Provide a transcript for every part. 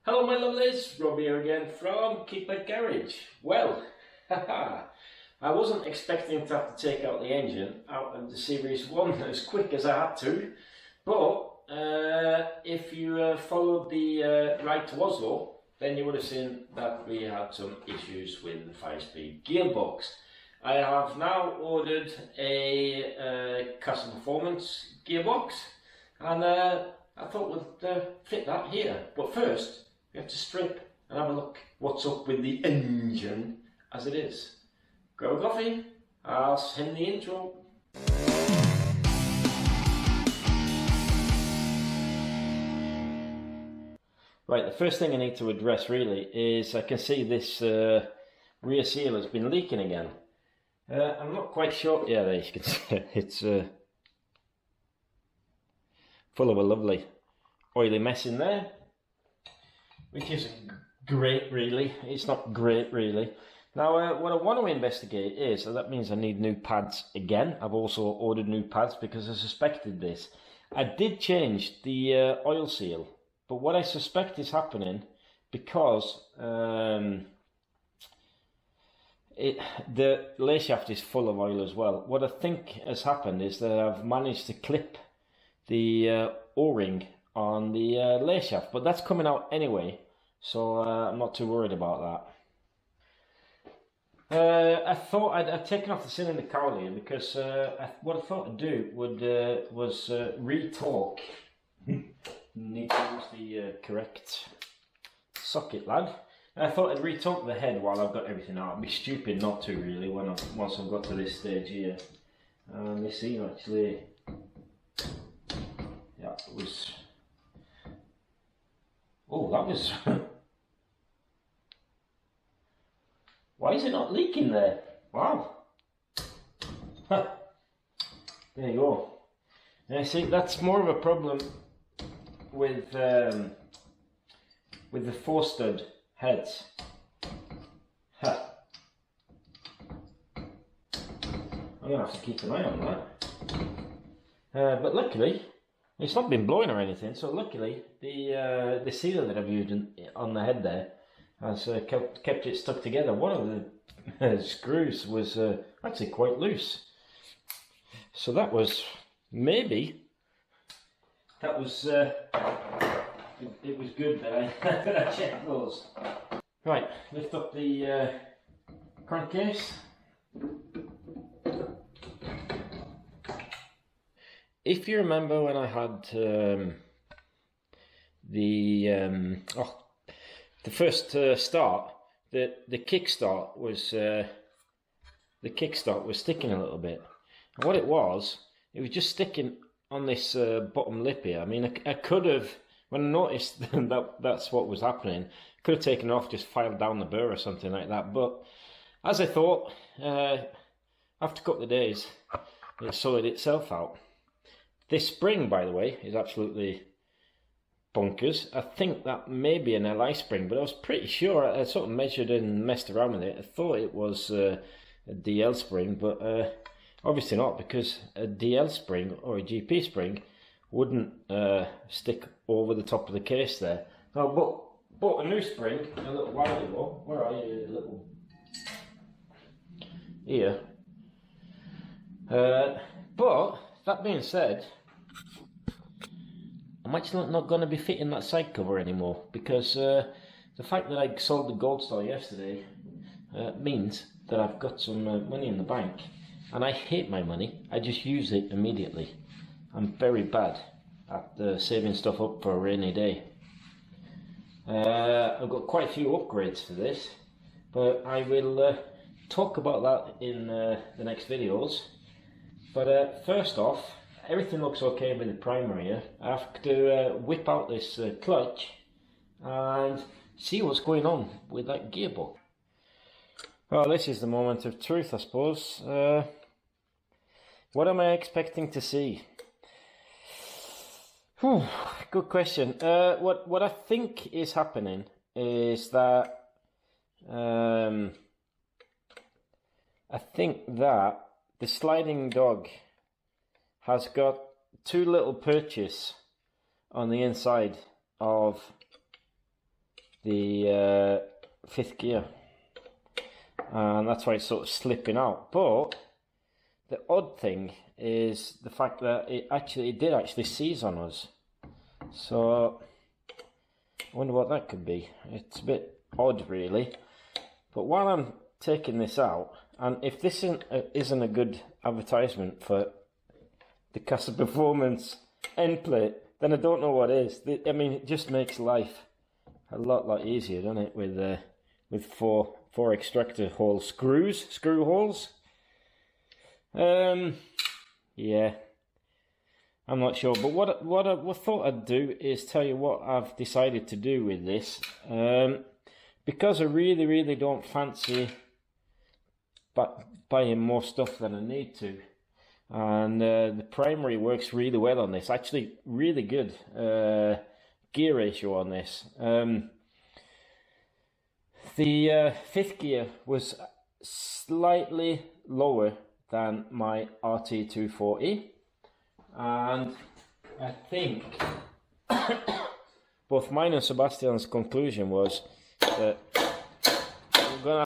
Hello my lovelies, Rob here again from Keeper Garage. Well, I wasn't expecting to have to take out the engine out of the Series 1 as quick as I had to, but if you followed the ride to Oslo, then you would have seen that we had some issues with the 5-speed gearbox. I have now ordered a Casa Performance gearbox, and I thought we'd fit that here, but first we have to strip and have a look what's up with the engine as it is. Grab a coffee, I'll send the intro. Right, the first thing I need to address really is I can see this rear seal has been leaking again. I'm not quite sure, yeah, there you can see it's full of a lovely oily mess in there, which isn't great really. It's not great really. Now what I want to investigate is, so that means I need new pads again. I've also ordered new pads because I suspected this. I did change the oil seal, but what I suspect is happening because the lay shaft is full of oil as well. What I think has happened is that I've managed to clip the O-ring on the lay shaft, but that's coming out anyway, so I'm not too worried about that. I thought I'd taken off the cylinder cowling because what I thought I'd do was re-torque. Need to use the correct socket, lad. I thought I'd re-torque the head while I've got everything out. I'd be stupid not to really once I've got to this stage here. You see, actually, yeah, it was. Oh, that was. Why is it not leaking there? Wow. There you go. And I see that's more of a problem with the 4-stud heads. I'm gonna have to keep an eye on that. But luckily, it's not been blowing or anything. So luckily, the sealer that I've used on the head there has kept it stuck together. One of the screws was actually quite loose. So that was maybe that was it was good that I checked those. Right, lift up the crankcase. If you remember when I had the first start, the kickstart was sticking a little bit. And what it was just sticking on this bottom lip here. I mean, I could have, when I noticed that's what was happening, could have taken it off, just filed down the burr or something like that. But as I thought, after a couple of days, it sorted itself out. This spring, by the way, is absolutely bonkers. I think that may be an LI spring, but I was pretty sure. I sort of measured and messed around with it. I thought it was a DL spring, but obviously not, because a DL spring or a GP spring wouldn't stick over the top of the case there. Now, bought a new spring a little while ago. Where are you, little? Here. But that being said, I'm actually not going to be fitting that side cover anymore, because the fact that I sold the Gold Star yesterday means that I've got some money in the bank, and I hate my money. I just use it immediately. I'm very bad at saving stuff up for a rainy day. I've got quite a few upgrades for this, but I will talk about that in the next videos. But first off, everything looks okay with the primer here. I have to whip out this clutch and see what's going on with that gearbox. Well, this is the moment of truth, I suppose. What am I expecting to see? Whew, good question. What I think is happening is that I think that the sliding dog has got two little perches on the inside of the fifth gear, and that's why it's sort of slipping out. But the odd thing is the fact that it did actually seize on us. So I wonder what that could be. It's a bit odd, really. But while I'm taking this out, and if this isn't a good advertisement for the Casa Performance end plate, then I don't know what is. I mean, it just makes life a lot easier, doesn't it? With four extractor hole screw holes. Yeah, I'm not sure. But what I thought I'd do is tell you what I've decided to do with this. Because I really don't fancy buying more stuff than I need to. And the primary works really well on this. Actually, really good gear ratio on this. The fifth gear was slightly lower than my RT240, and I think both mine and Sebastian's conclusion was that I'm gonna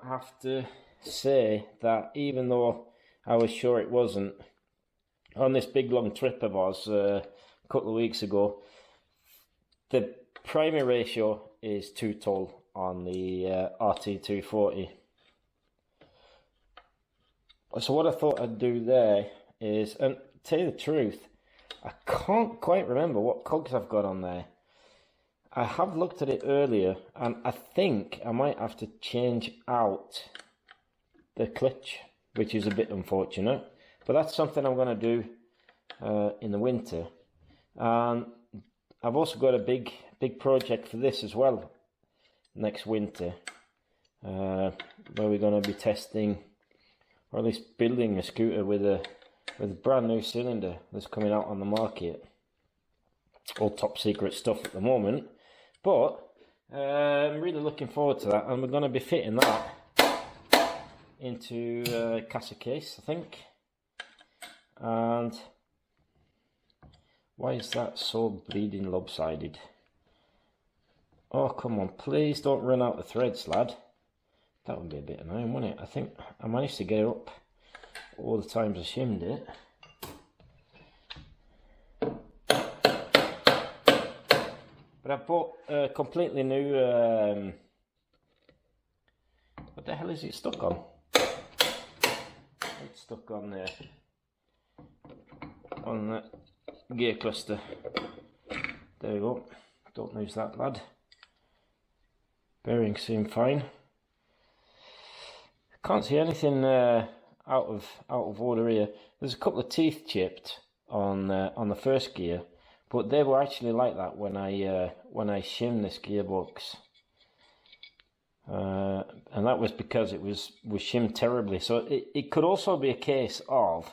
have to say that even though I was sure it wasn't, on this big long trip of ours a couple of weeks ago, the primary ratio is too tall on the RT240. So what I thought I'd do there is, and to tell you the truth, I can't quite remember what cogs I've got on there. I have looked at it earlier, and I think I might have to change out the clutch, which is a bit unfortunate. But that's something I'm going to do in the winter. And I've also got a big project for this as well next winter, where we're going to be testing, or at least building a scooter with a brand new cylinder that's coming out on the market. All top secret stuff at the moment, but I'm really looking forward to that, and we're going to be fitting that into a casa case, I think. And why is that so bleeding lopsided? Oh, come on, please don't run out of threads, lad. That would be a bit annoying, wouldn't it? I think I managed to get it up all the times I shimmed it. But I bought a completely new, what the hell is it stuck on? It's stuck on there, on that gear cluster. There we go. Don't lose that, lad. Bearings seem fine. Can't see anything out of order here. There's a couple of teeth chipped on the first gear, but they were actually like that when I shimmed this gearbox, and that was because it was shimmed terribly. So it could also be a case of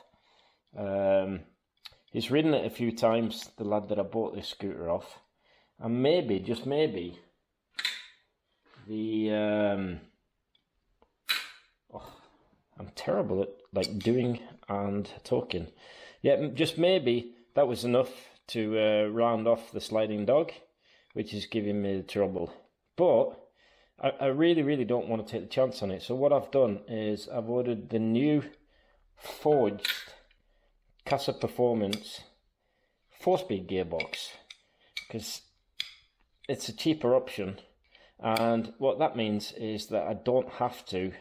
he's ridden it a few times, the lad that I bought this scooter off, and maybe, just maybe, the I'm terrible at like doing and talking. Yeah, just maybe that was enough to round off the sliding dog, which is giving me the trouble. But I really don't want to take the chance on it. So what I've done is I've ordered the new forged Casa Performance 4-speed gearbox, because it's a cheaper option, and what that means is that I don't have to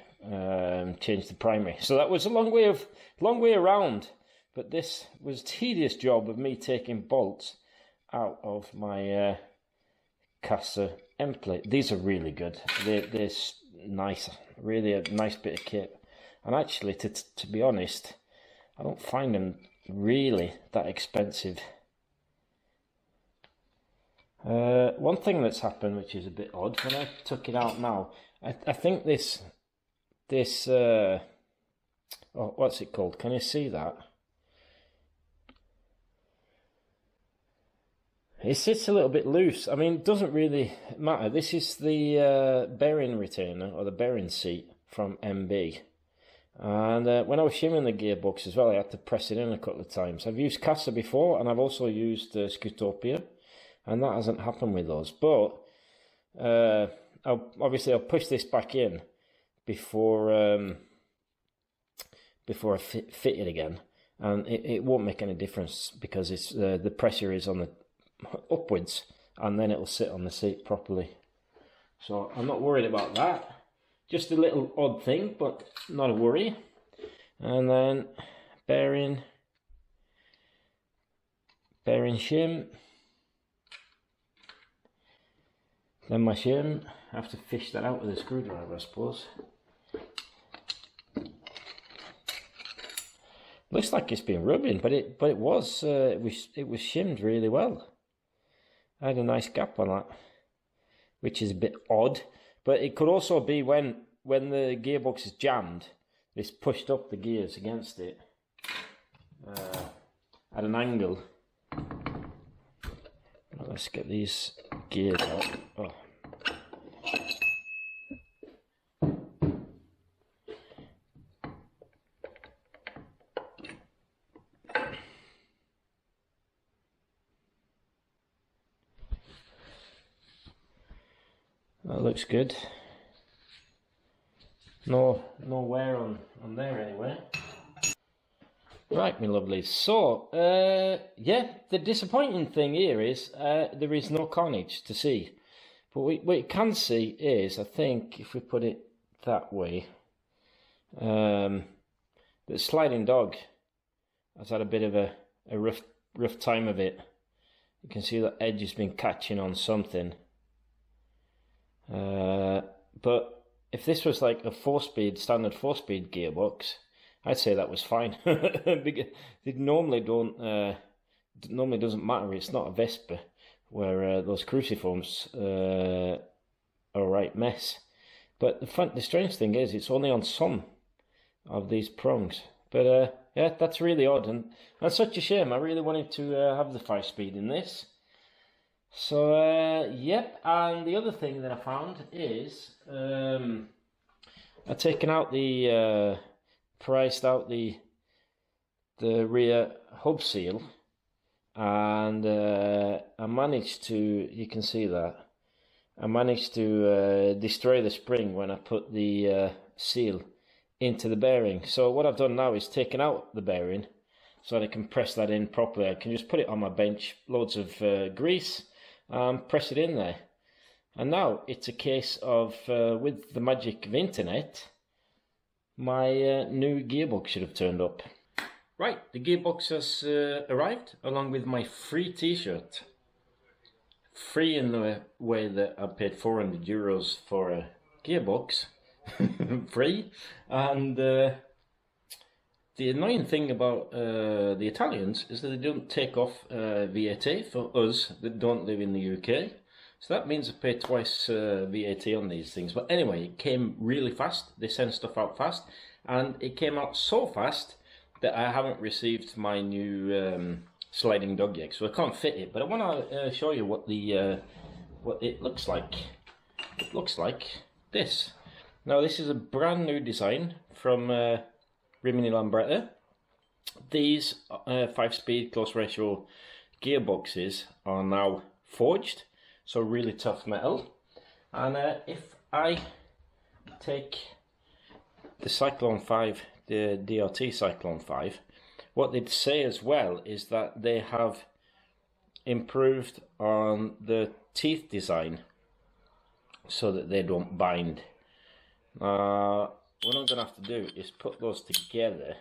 change the primary. So that was a long way around, but this was a tedious job of me taking bolts out of my Casa end plate. These are really good. They're nice, really a nice bit of kit. And actually, to be honest, I don't find them really that expensive. One thing that's happened, which is a bit odd, when I took it out now, I think this oh, what's it called? Can you see that? It sits a little bit loose. I mean, it doesn't really matter. This is the bearing retainer, or the bearing seat from MB. And when I was shimming the gearbox as well, I had to press it in a couple of times. I've used Casa before, and I've also used Scootopia, and that hasn't happened with those. But I'll push this back in before I fit it again, and it won't make any difference because it's the pressure is on the upwards, and then it'll sit on the seat properly. So I'm not worried about that. Just a little odd thing, but not a worry. And then bearing shim. Then my shim. I have to fish that out with a screwdriver, I suppose. Looks like it's been rubbing, but it was shimmed really well. I had a nice gap on that, which is a bit odd. But it could also be when the gearbox is jammed, it's pushed up the gears against it at an angle. Let's get these gears out. Oh. That looks good. No wear on there anyway. Right, my lovelies. So, yeah, the disappointing thing here is there is no carnage to see. But what we can see is, I think, if we put it that way, the sliding dog has had a bit of a rough time of it. You can see that edge has been catching on something. But if this was like a standard 4-speed gearbox, I'd say that was fine. It normally doesn't matter. It's not a Vespa where those cruciforms are a right mess. But the strange thing is, it's only on some of these prongs. But yeah, that's really odd, and that's such a shame. I really wanted to have the 5-speed in this. So, yep, and the other thing that I found is I've taken out priced out the rear hub seal, and I managed to, you can see that, I managed to destroy the spring when I put the seal into the bearing. So what I've done now is taken out the bearing so that I can press that in properly. I can just put it on my bench, loads of grease, press it in there, and now it's a case of with the magic of internet, my new gearbox should have turned up. Right, the gearbox has arrived along with my free t-shirt. Free in the way that I paid €400 for a gearbox. Free. And the annoying thing about the Italians is that they don't take off VAT for us that don't live in the UK. So that means I pay twice VAT on these things. But anyway, it came really fast. They send stuff out fast. And it came out so fast that I haven't received my new sliding dog yet. So I can't fit it. But I want to show you what it looks like. It looks like this. Now this is a brand new design from Rimini Lambretta. These 5-speed close ratio gearboxes are now forged, so really tough metal. And if I take the Cyclone 5, the DRT Cyclone 5, what they'd say as well is that they have improved on the teeth design so that they don't bind. What I'm going to have to do is put those together,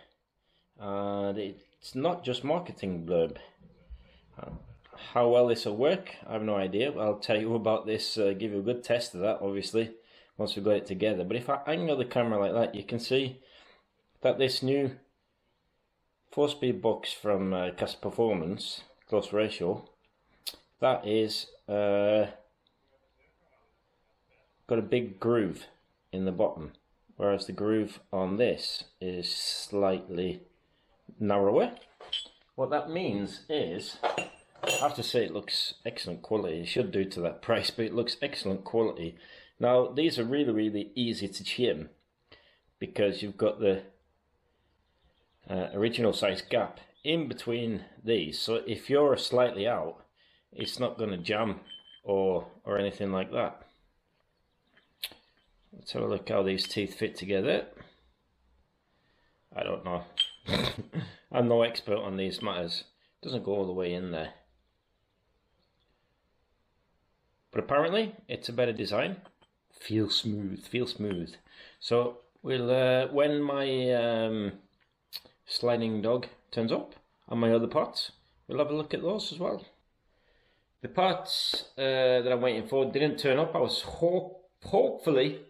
and it's not just marketing blurb. How well this will work, I have no idea. I'll tell you about this, give you a good test of that, obviously, once we've got it together. But if I angle the camera like that, you can see that this new 4-speed box from Casa Performance, close ratio, that is got a big groove in the bottom, whereas the groove on this is slightly narrower. What that means is, I have to say, it looks excellent quality. It should do to that price, but it looks excellent quality. Now these are really easy to shim because you've got the original size gap in between these, so if you're slightly out, it's not going to jam or anything like that. Let's have a look how these teeth fit together. I don't know. I'm no expert on these matters. It doesn't go all the way in there. But apparently it's a better design. Feels smooth, feels smooth. So we'll when my sliding dog turns up on my other parts, we'll have a look at those as well. The parts that I'm waiting for didn't turn up. I was hopefully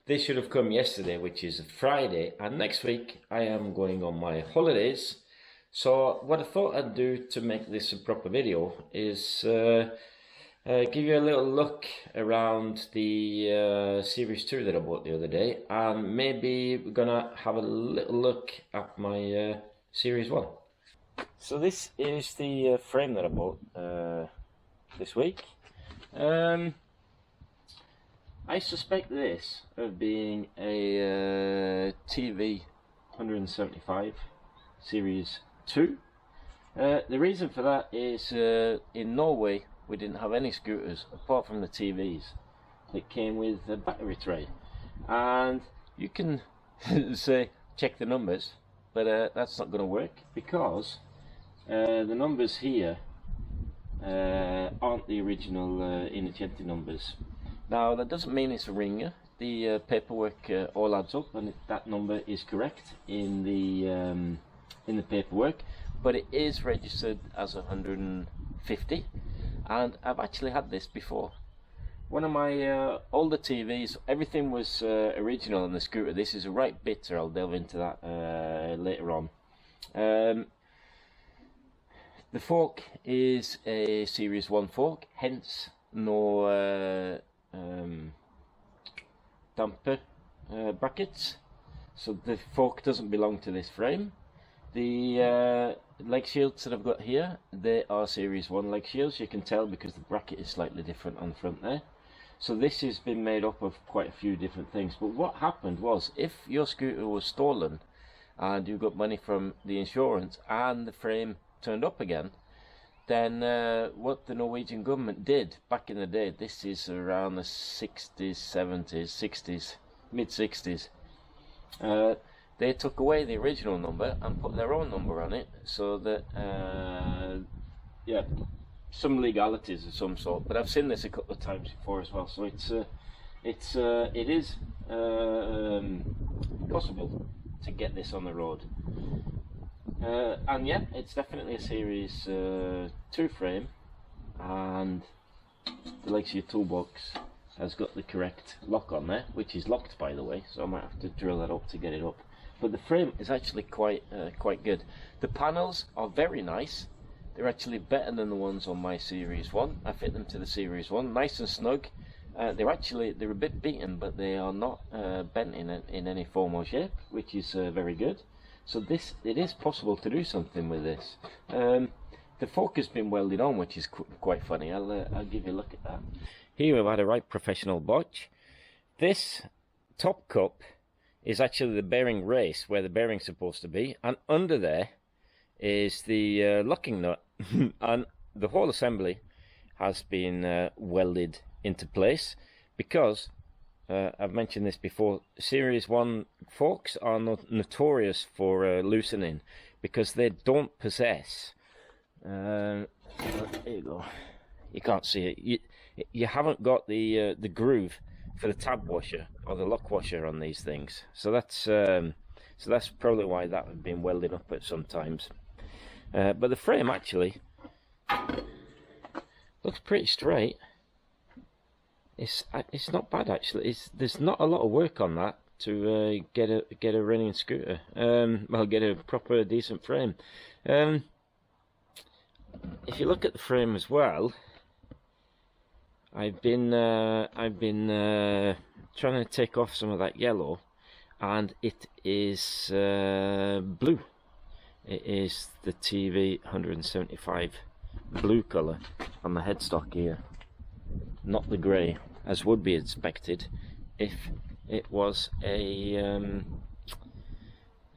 they should have come yesterday, which is Friday, and next week I am going on my holidays. So what I thought I'd do to make this a proper video is give you a little look around the Series 2 that I bought the other day, and maybe we're gonna have a little look at my Series 1. So this is the frame that I bought this week. I suspect this of being a TV 175 Series 2. The reason for that is in Norway we didn't have any scooters apart from the TVs that came with a battery tray, and you can say check the numbers, but that's not going to work because the numbers here aren't the original Innocenti numbers. Now that doesn't mean it's a ringer. The paperwork all adds up, and that number is correct in the paperwork, but it is registered as 150, and I've actually had this before. One of my older TVs, everything was original on the scooter. This is a right bitter. I'll delve into that later on. The fork is a Series 1 fork, hence no damper brackets, so the fork doesn't belong to this frame. The leg shields that I've got here, they are Series 1 leg shields. You can tell because the bracket is slightly different on the front there. So this has been made up of quite a few different things. But what happened was, if your scooter was stolen and you got money from the insurance and the frame turned up again, then what the Norwegian government did back in the day, this is around the 60s, 70s, 60s, mid-60s, they took away the original number and put their own number on it, so that, yeah, some legalities of some sort. But I've seen this a couple of times before as well, so it is possible to get this on the road. And yeah, it's definitely a Series 2 frame, and the leg shield toolbox has got the correct lock on there, which is locked by the way, so I might have to drill that up to get it up. But the frame is actually quite good. The panels are very nice. They're actually better than the ones on my Series 1. I fit them to the Series 1, nice and snug. They're a bit beaten, but they are not bent in any form or shape, which is very good. So it is possible to do something with this. The fork has been welded on, which is quite funny. I'll give you a look at that. Here we've had a right professional botch. This top cup is actually the bearing race where the bearing's supposed to be, and under there is the locking nut, and the whole assembly has been welded into place because I've mentioned this before, Series 1 forks are notorious for loosening because they don't possess there you go, you can't see it, you haven't got the groove for the tab washer or the lock washer on these things, so that's probably why that has been welded up at sometimes. But the frame actually looks pretty straight. It's not bad actually. There's not a lot of work on that to get a running scooter. Well, get a proper decent frame. If you look at the frame as well, I've been trying to take off some of that yellow, and it is blue. It is the TV 175 blue colour on the headstock here, not the grey as would be expected if it was a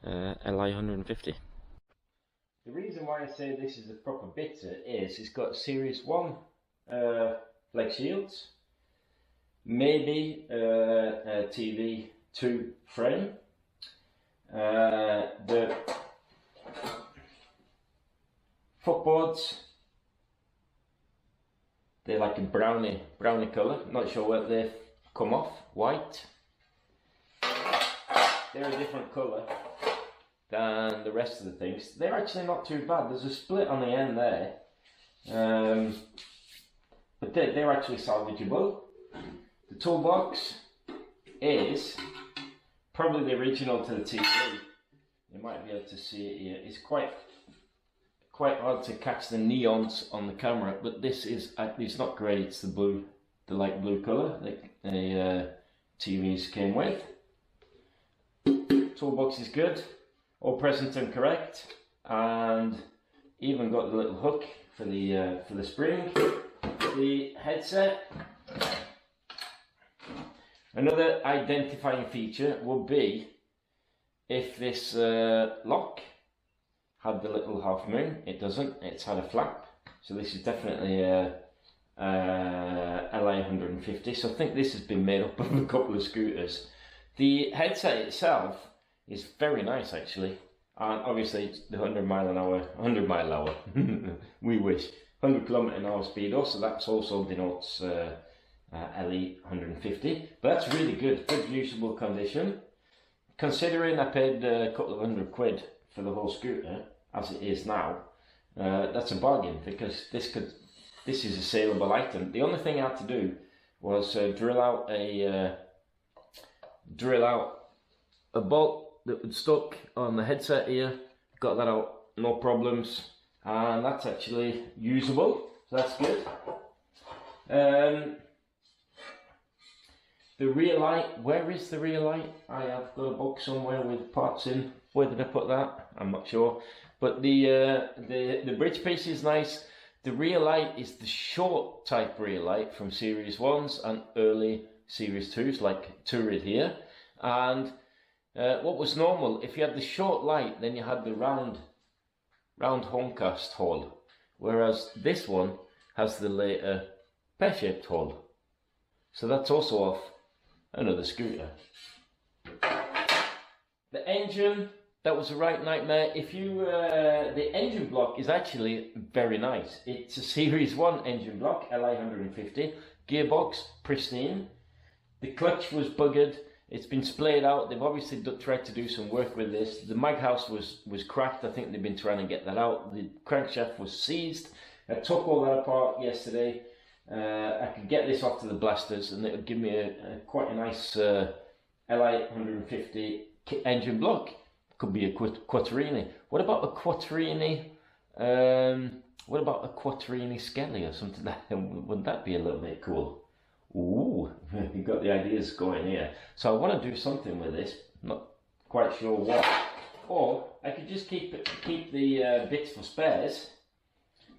LI 150. The reason why I say this is a proper bitter is it's got Series 1 flex shields, maybe a TV 2 frame. The footboards, they're like a brownie colour, not sure where they've come off, white. They're a different colour than the rest of the things. They're actually not too bad. There's a split on the end there, but they're actually salvageable. The toolbox is probably the original to the TV. You might be able to see it here. It's quite hard to catch the neons on the camera, but this is it's not grey. It's the blue, the light blue colour that the TVs came with. Toolbox is good, all present and correct, and even got the little hook for the spring. The headset. Another identifying feature would be if this lock had the little half moon. It doesn't. It's had a flap, so this is definitely a LA 150. So I think this has been made up of a couple of scooters. The headset itself is very nice actually, and obviously it's the 100 mile an hour, we wish, 100 km/h speed also, that also denotes LE 150, but that's really good usable condition. Considering I paid a couple of £100 for the whole scooter as it is now, that's a bargain, because this is a saleable item. The only thing I had to do was drill out a bolt that was stuck on the headset here. Got that out, no problems, and that's actually usable, so that's good. The rear light, where is the rear light? I have got a box somewhere with parts in. Where did I put that? I'm not sure. But the bridge piece is nice. The rear light is the short type rear light from Series 1s and early Series 2s, like Toured here. And what was normal, if you had the short light, then you had the round homecast hole. Whereas this one has the later pear-shaped hole. So that's also off another scooter. The engine, that was a right nightmare. If you, the engine block is actually very nice. It's a Series 1 engine block, LI 150. Gearbox, pristine. The clutch was buggered. It's been splayed out. They've obviously tried to do some work with this. The mag house was cracked. I think they've been trying to get that out. The crankshaft was seized. I took all that apart yesterday. I could get this off to the blasters and it would give me quite a nice LI 150 engine block. Could be a Quattrini. What about a Quattrini? What about a Quattrini Skelly or something? Wouldn't that be a little bit cool? Ooh, you got the ideas going here. So I want to do something with this. Not quite sure what. Or I could just keep the bits for spares.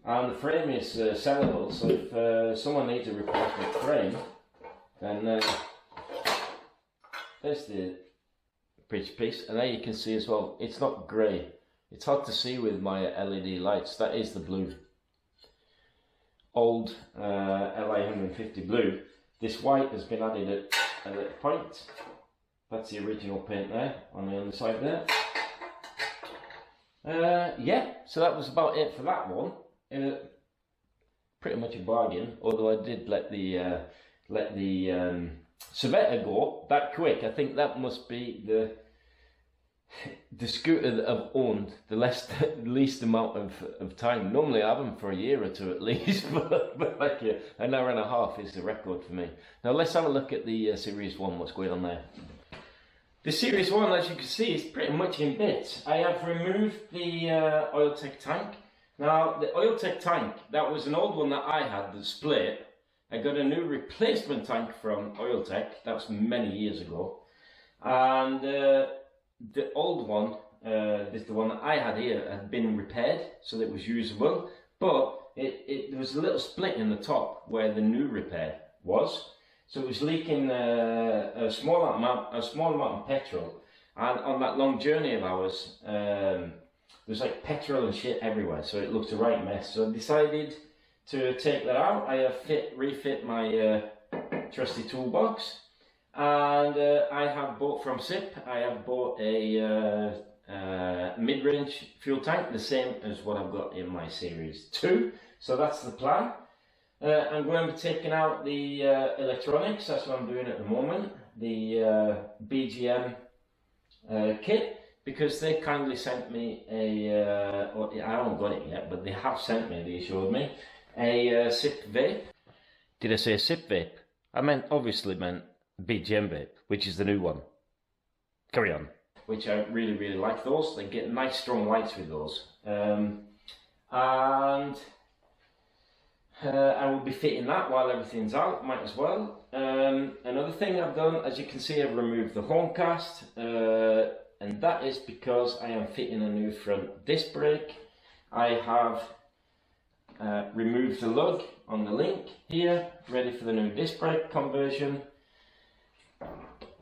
And the frame is sellable, so if someone needs a replacement frame, then there's the bridge piece. And there you can see as well, it's not grey. It's hard to see with my LED lights. That is the blue. Old LA 150 blue. This white has been added at a point. That's the original paint there, on the underside there. Yeah, so that was about it for that one. Pretty much a bargain, although I did let the Cervetta go that quick. I think that must be the scooter that I've owned the least amount of time. Normally I have them for a year or two at least, but like an hour and a half is the record for me. Now let's have a look at the Series 1, what's going on there. The Series 1, as you can see, is pretty much in bits. I have removed the Oil-Tech tank. Now the Oil-Tech tank, that was an old one that I had that split. I got a new replacement tank from Oil-Tech, that was many years ago. And the old one, the one that I had here, had been repaired, so that it was usable, but there was a little split in the top where the new repair was, so it was leaking a small amount of petrol. And on that long journey of ours, there's like petrol and shit everywhere, so it looked a right mess. So I decided to take that out. I have refit my trusty toolbox, and I have bought from SIP, I have bought a mid-range fuel tank, the same as what I've got in my Series 2. So that's the plan. I'm going to be taking out the electronics. That's what I'm doing at the moment. The BGM kit, because they kindly sent me a, well, I haven't got it yet, but they have sent me, they showed me, a SIP vape. Did I say SIP vape? I obviously meant BGM vape, which is the new one. Carry on. Which I really, really like those. They get nice strong lights with those. And I will be fitting that while everything's out, might as well. Another thing I've done, as you can see, I've removed the Horncast, and that is because I am fitting a new front disc brake. I have removed the lug on the link here, ready for the new disc brake conversion.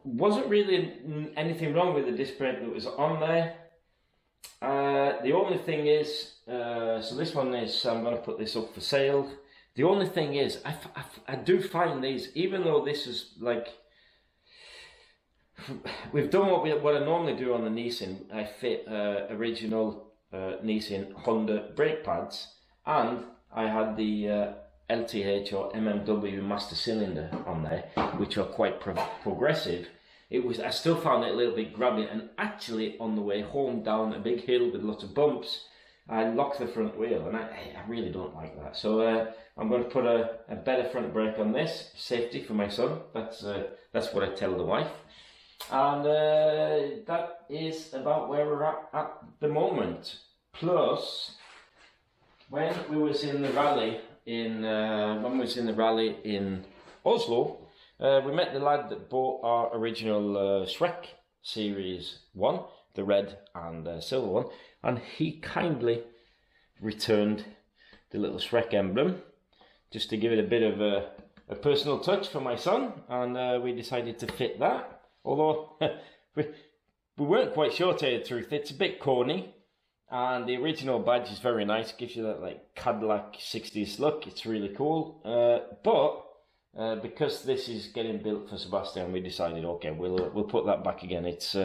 Wasn't really anything wrong with the disc brake that was on there. The only thing is, so this one is, I'm going to put this up for sale. The only thing is, I do find these, even though this is like, we've done what I normally do on the Nissan. I fit original Nissan Honda brake pads, and I had the LTH or MMW master cylinder on there, which are quite progressive. I still found it a little bit grabby, and actually on the way home down a big hill with lots of bumps, I locked the front wheel, and I really don't like that. So I'm going to put a better front brake on this, safety for my son. That's what I tell the wife. And that is about where we're at the moment. Plus, when we was in the rally in Oslo, we met the lad that bought our original Shrek Series 1, the red and silver one, and he kindly returned the little Shrek emblem just to give it a bit of a personal touch for my son, and we decided to fit that. Although we weren't quite sure, to tell you the truth. It's a bit corny, and the original badge is very nice, gives you that like Cadillac 60s look. It's really cool, but because this is getting built for Sebastian, we decided, okay, we'll put that back again. It's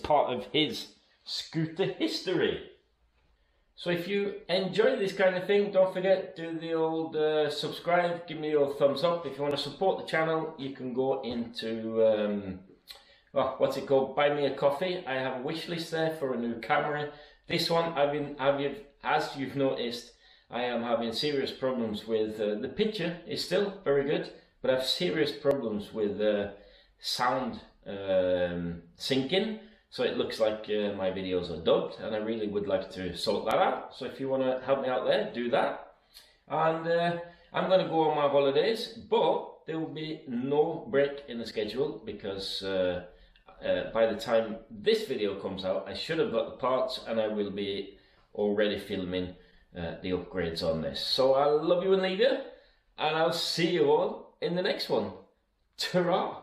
part of his scooter history. So if you enjoy this kind of thing, don't forget, do the old subscribe, give me your thumbs up. If you want to support the channel, you can go into what's it called? Buy me a coffee. I have a wish list there for a new camera. This one, as you've noticed, I am having serious problems with the picture is still very good, but I have serious problems with sound syncing, so it looks like my videos are dubbed, and I really would like to sort that out. So if you want to help me out there, do that. And I'm going to go on my holidays, but there will be no break in the schedule, because by the time this video comes out, I should have got the parts, and I will be already filming the upgrades on this. So I love you and leave you, and I'll see you all in the next one. Ta-ra!